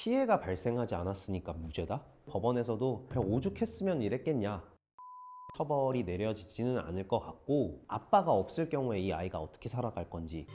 피해가 발생하지 않았으니까 무죄다? 법원에서도 그냥 오죽했으면 이랬겠냐, 처벌이 내려지지는 않을 것 같고, 아빠가 없을 경우에 이 아이가 어떻게 살아갈 건지.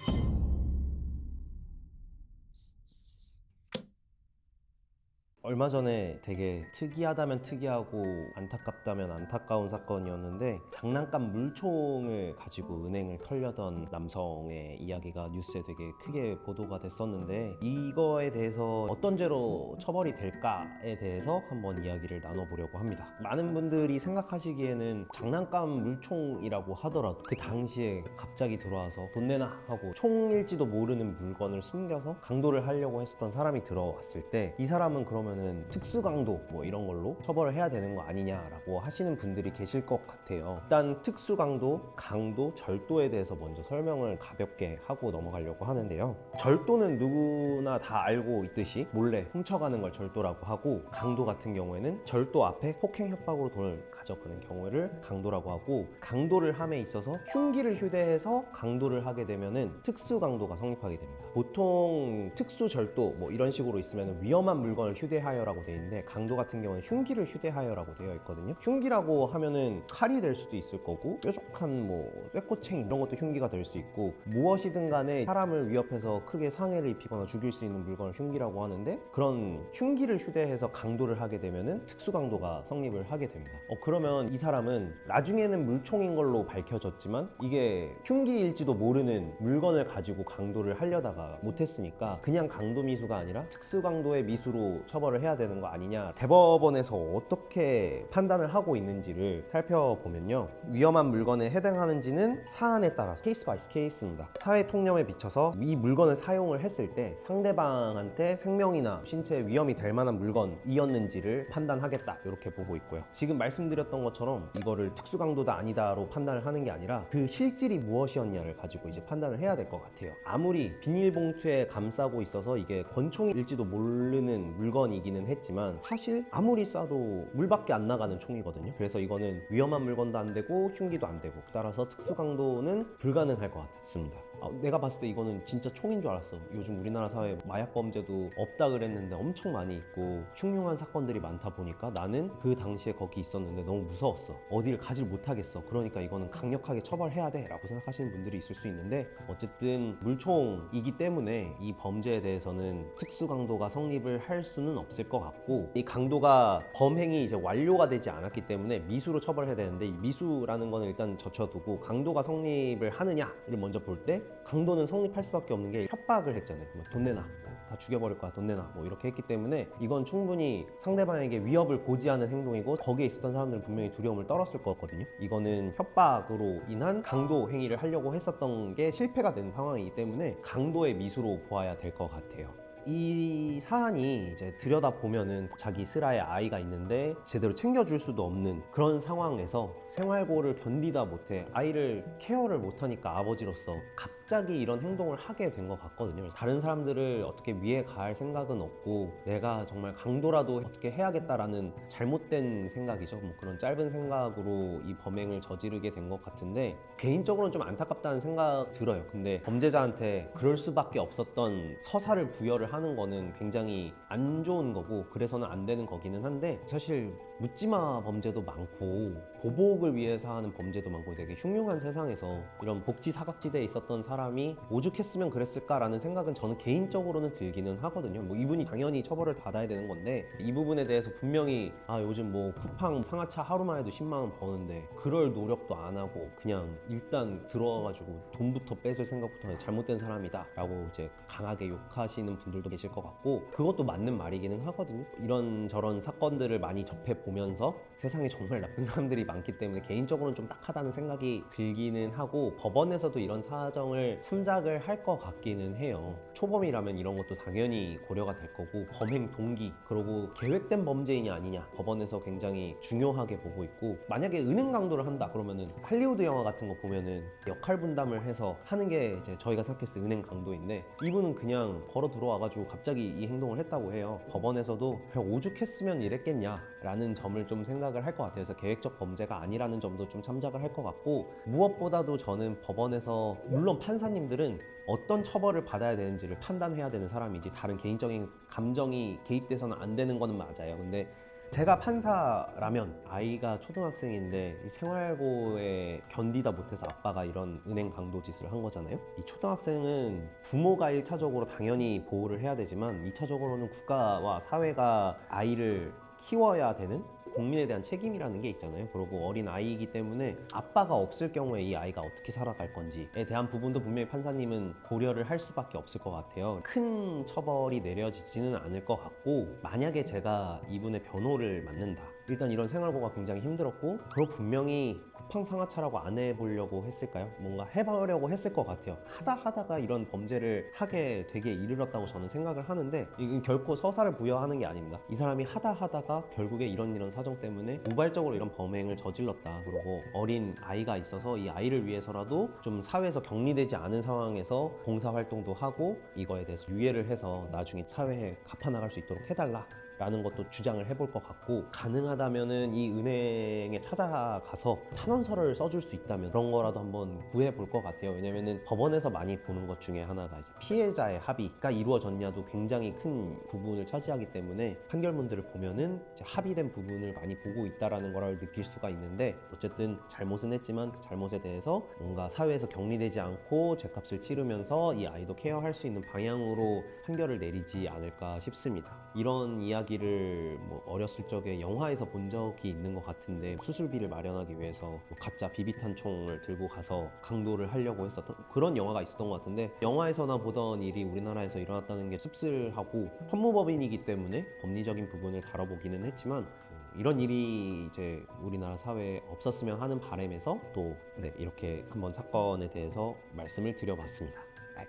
얼마 전에 되게 특이하다면 특이하고 안타깝다면 안타까운 사건이었는데, 장난감 물총을 가지고 은행을 털려던 남성의 이야기가 뉴스에 되게 크게 보도가 됐었는데, 이거에 대해서 어떤 죄로 처벌이 될까에 대해서 한번 이야기를 나눠보려고 합니다. 많은 분들이 생각하시기에는 장난감 물총이라고 하더라도 그 당시에 갑자기 들어와서 돈 내놔 하고 총일지도 모르는 물건을 숨겨서 강도를 하려고 했었던 사람이 들어왔을 때, 이 사람은 그러면은 특수강도 뭐 이런 걸로 처벌을 해야 되는 거 아니냐라고 하시는 분들이 계실 것 같아요. 일단 특수강도, 강도, 절도에 대해서 먼저 설명을 가볍게 하고 넘어가려고 하는데요. 절도는 누구나 다 알고 있듯이 몰래 훔쳐가는 걸 절도라고 하고, 강도 같은 경우에는 절도 앞에 폭행 협박으로 돈을 가져가는 경우를 강도라고 하고, 강도를 함에 있어서 흉기를 휴대해서 강도를 하게 되면은 특수강도가 성립하게 됩니다. 보통 특수절도 뭐 이런 식으로 있으면 위험한 물건을 휴대하여라고 되어 있는데, 강도 같은 경우는 흉기를 휴대하여라고 되어 있거든요. 흉기라고 하면은 칼이 될 수도 있을 거고, 뾰족한 뭐 쇠꼬챙이 이런 것도 흉기가 될 수 있고, 무엇이든 간에 사람을 위협해서 크게 상해를 입히거나 죽일 수 있는 물건을 흉기라고 하는데, 그런 흉기를 휴대해서 강도를 하게 되면은 특수강도가 성립을 하게 됩니다. 그러면 이 사람은 나중에는 물총인 걸로 밝혀졌지만 이게 흉기일지도 모르는 물건을 가지고 강도를 하려다가 못했으니까 그냥 강도 미수가 아니라 특수강도의 미수로 처벌을 해야 되는 거 아니냐. 대법원에서 어떻게 판단을 하고 있는지를 살펴보면요, 위험한 물건에 해당하는지는 사안에 따라서 케이스 바이 케이스입니다. 사회 통념에 비춰서 이 물건을 사용을 했을 때 상대방한테 생명이나 신체에 위험이 될 만한 물건이었는지를 판단하겠다, 이렇게 보고 있고요. 지금 말씀드렸던 것처럼 이거를 특수강도다 아니다로 판단을 하는 게 아니라 그 실질이 무엇이었냐를 가지고 이제 판단을 해야 될 것 같아요. 아무리 비닐봉투에 감싸고 있어서 이게 권총일지도 모르는 물건이기는 했지만 사실 아무리 쏴도 물밖에 안 나가는 총이거든요. 그래서 이거는 위험한 물건도 안 되고 흉기도 안 되고, 따라서 특수강도는 불가능할 것 같습니다. 내가 봤을 때 이거는 진짜 총인 줄 알았어. 요즘 우리나라 사회에 마약 범죄도 없다 그랬는데 엄청 많이 있고 흉흉한 사건들이 많다 보니까 나는 그 당시에 거기 있었는데 너무 무서웠어. 어디를 가질 못하겠어. 그러니까 이거는 강력하게 처벌해야 돼 라고 생각하시는 분들이 있을 수 있는데, 어쨌든 물총이기 때문에 이 범죄에 대해서는 특수강도가 성립을 할 수는 없을 것 같고, 이 강도가 범행이 이제 완료가 되지 않았기 때문에 미수로 처벌해야 되는데, 이 미수라는 거는 일단 젖혀두고 강도가 성립을 하느냐를 먼저 볼 때, 강도는 성립할 수밖에 없는 게 협박을 했잖아요. 돈 내놔, 다 죽여버릴 거야, 돈 내놔, 뭐 이렇게 했기 때문에 이건 충분히 상대방에게 위협을 고지하는 행동이고, 거기에 있었던 사람들은 분명히 두려움을 떨었을 거거든요. 이거는 협박으로 인한 강도 행위를 하려고 했었던 게 실패가 된 상황이기 때문에 강도의 미수로 보아야 될 것 같아요. 이 사안이 이제 들여다보면은 자기 슬하에 아이가 있는데 제대로 챙겨줄 수도 없는 그런 상황에서 생활고를 견디다 못해 아이를 케어를 못하니까 아버지로서 갑자기 이런 행동을 하게 된 것 같거든요. 다른 사람들을 어떻게 위해 가할 생각은 없고, 내가 정말 강도라도 어떻게 해야겠다라는 잘못된 생각이죠. 뭐 그런 짧은 생각으로 이 범행을 저지르게 된 것 같은데, 개인적으로는 좀 안타깝다는 생각 들어요. 근데 범죄자한테 그럴 수밖에 없었던 서사를 부여를 하는 거는 굉장히 안 좋은 거고, 그래서는 안 되는 거기는 한데, 사실 묻지마 범죄도 많고 보복을 위해서 하는 범죄도 많고, 되게 흉흉한 세상에서 이런 복지 사각지대에 있었던 사람이 오죽했으면 그랬을까라는 생각은 저는 개인적으로는 들기는 하거든요. 뭐 이분이 당연히 처벌을 받아야 되는 건데, 이 부분에 대해서 분명히 요즘 뭐 쿠팡 상하차 하루만 해도 10만 원 버는데 그럴 노력도 안 하고 그냥 일단 들어와가지고 돈부터 뺏을 생각부터 잘못된 사람이다 라고 이제 강하게 욕하시는 분들도 계실 것 같고, 그것도 맞는 말이기는 하거든요. 이런저런 사건들을 많이 접해보면서 세상에 정말 나쁜 사람들이 많기 때문에 개인적으로는 좀 딱하다는 생각이 들기는 하고, 법원에서도 이런 사정을 참작을 할 것 같기는 해요. 초범이라면 이런 것도 당연히 고려가 될 거고, 범행 동기, 그리고 계획된 범죄이냐 아니냐 법원에서 굉장히 중요하게 보고 있고, 만약에 은행 강도를 한다 그러면은 할리우드 영화 같은 거 보면은 역할 분담을 해서 하는 게 이제 저희가 생각했을 때 은행 강도인데, 이분은 그냥 걸어 들어와가지고 갑자기 이 행동을 했다고 해요. 법원에서도 그냥 오죽했으면 이랬겠냐 라는 점을 좀 생각을 할 것 같아요. 그래서 계획적 범죄가 아니라는 점도 좀 참작을 할 것 같고, 무엇보다도 저는 법원에서 물론 판사님들은 어떤 처벌을 받아야 되는지를 판단해야 되는 사람이지 다른 개인적인 감정이 개입돼서는 안 되는 거는 맞아요. 근데 제가 판사라면 아이가 초등학생인데 이 생활고에 견디다 못해서 아빠가 이런 은행 강도 짓을 한 거잖아요. 이 초등학생은 부모가 1차적으로 당연히 보호를 해야 되지만 2차적으로는 국가와 사회가 아이를 키워야 되는 국민에 대한 책임이라는 게 있잖아요. 그리고 어린 아이이기 때문에 아빠가 없을 경우에 이 아이가 어떻게 살아갈 건지에 대한 부분도 분명히 판사님은 고려를 할 수밖에 없을 것 같아요. 큰 처벌이 내려지지는 않을 것 같고, 만약에 제가 이분의 변호를 맡는다, 일단 이런 생활고가 굉장히 힘들었고, 그리고 분명히 쿠팡상하차라고 안 해보려고 했을까요? 뭔가 해보려고 했을 것 같아요. 하다가 이런 범죄를 하게 되게 이르렀다고 저는 생각을 하는데, 이건 결코 서사를 부여하는 게 아닙니다. 이 사람이 하다가 결국에 이런 사정 때문에 우발적으로 이런 범행을 저질렀다. 그리고 어린 아이가 있어서 이 아이를 위해서라도 좀 사회에서 격리되지 않은 상황에서 봉사활동도 하고 이거에 대해서 유예를 해서 나중에 사회에 갚아나갈 수 있도록 해달라 라는 것도 주장을 해볼 것 같고, 가능하다면은 이 은행에 찾아가서 탄원서를 써줄 수 있다면 그런 거라도 한번 구해볼 것 같아요. 왜냐면은 법원에서 많이 보는 것 중에 하나가 이제 피해자의 합의가 이루어졌냐도 굉장히 큰 부분을 차지하기 때문에 판결문들을 보면은 이제 합의된 부분을 많이 보고 있다라는 걸 느낄 수가 있는데, 어쨌든 잘못은 했지만 그 잘못에 대해서 뭔가 사회에서 격리되지 않고 죄값을 치르면서 이 아이도 케어할 수 있는 방향으로 판결을 내리지 않을까 싶습니다. 이런 이야기를 뭐 어렸을 적에 영화에서 본 적이 있는 것 같은데, 수술비를 마련하기 위해서 뭐 가짜 비비탄 총을 들고 가서 강도를 하려고 했었던 그런 영화가 있었던 것 같은데, 영화에서나 보던 일이 우리나라에서 일어났다는 게 씁쓸하고, 법무법인이기 때문에 법리적인 부분을 다뤄보기는 했지만 이런 일이 이제 우리나라 사회에 없었으면 하는 바람에서 또 이렇게 한번 사건에 대해서 말씀을 드려봤습니다.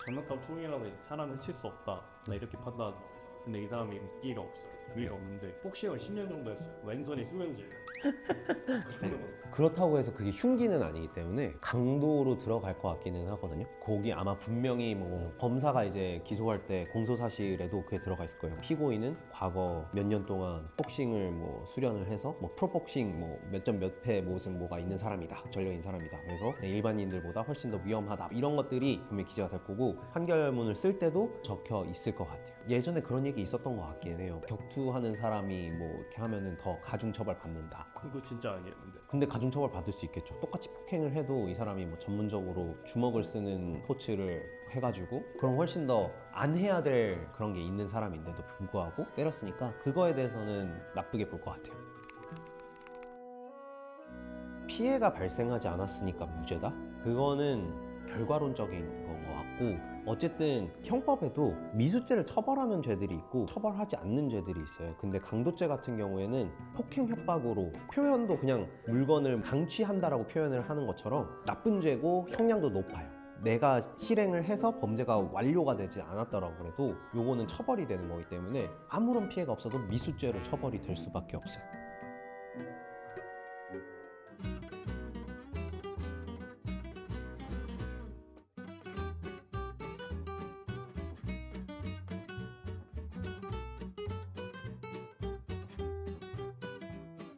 장난감 총이라서 사람을 해칠 수 없다, 나 이렇게 판단. 근데 이 사람이 무기가 없어요. 무기가 없는데 복싱을 10년 정도 했어요. 왼손이 수면제. 그렇다고 해서 그게 흉기는 아니기 때문에 강도로 들어갈 것 같기는 하거든요. 거기 아마 분명히 뭐 검사가 이제 기소할 때 공소사실에도 그게 들어가 있을 거예요. 피고인은 과거 몇 년 동안 복싱을 뭐 수련을 해서 뭐 프로복싱 뭐 몇 점 몇 패 무슨 뭐가 있는 사람이다, 전력인 사람이다, 그래서 일반인들보다 훨씬 더 위험하다, 이런 것들이 분명히 기재가 될 거고, 판결문을 쓸 때도 적혀 있을 것 같아요. 예전에 그런 얘기 있었던 것 같긴 해요. 격투하는 사람이 뭐 이렇게 하면은 더 가중처벌 받는다. 그거 진짜 아니었는데. 근데 가중처벌 받을 수 있겠죠. 똑같이 폭행을 해도 이 사람이 뭐 전문적으로 주먹을 쓰는 스포츠를 해가지고 그럼 훨씬 더 안 해야 될 그런 게 있는 사람인데도 불구하고 때렸으니까 그거에 대해서는 나쁘게 볼 것 같아요. 피해가 발생하지 않았으니까 무죄다? 그거는 결과론적인 것 같고, 어쨌든 형법에도 미수죄를 처벌하는 죄들이 있고 처벌하지 않는 죄들이 있어요. 근데 강도죄 같은 경우에는 폭행 협박으로, 표현도 그냥 물건을 강취한다라고 표현을 하는 것처럼 나쁜 죄고 형량도 높아요. 내가 실행을 해서 범죄가 완료가 되지 않았더라고 그래도 요거는 처벌이 되는 거기 때문에 아무런 피해가 없어도 미수죄로 처벌이 될 수밖에 없어요.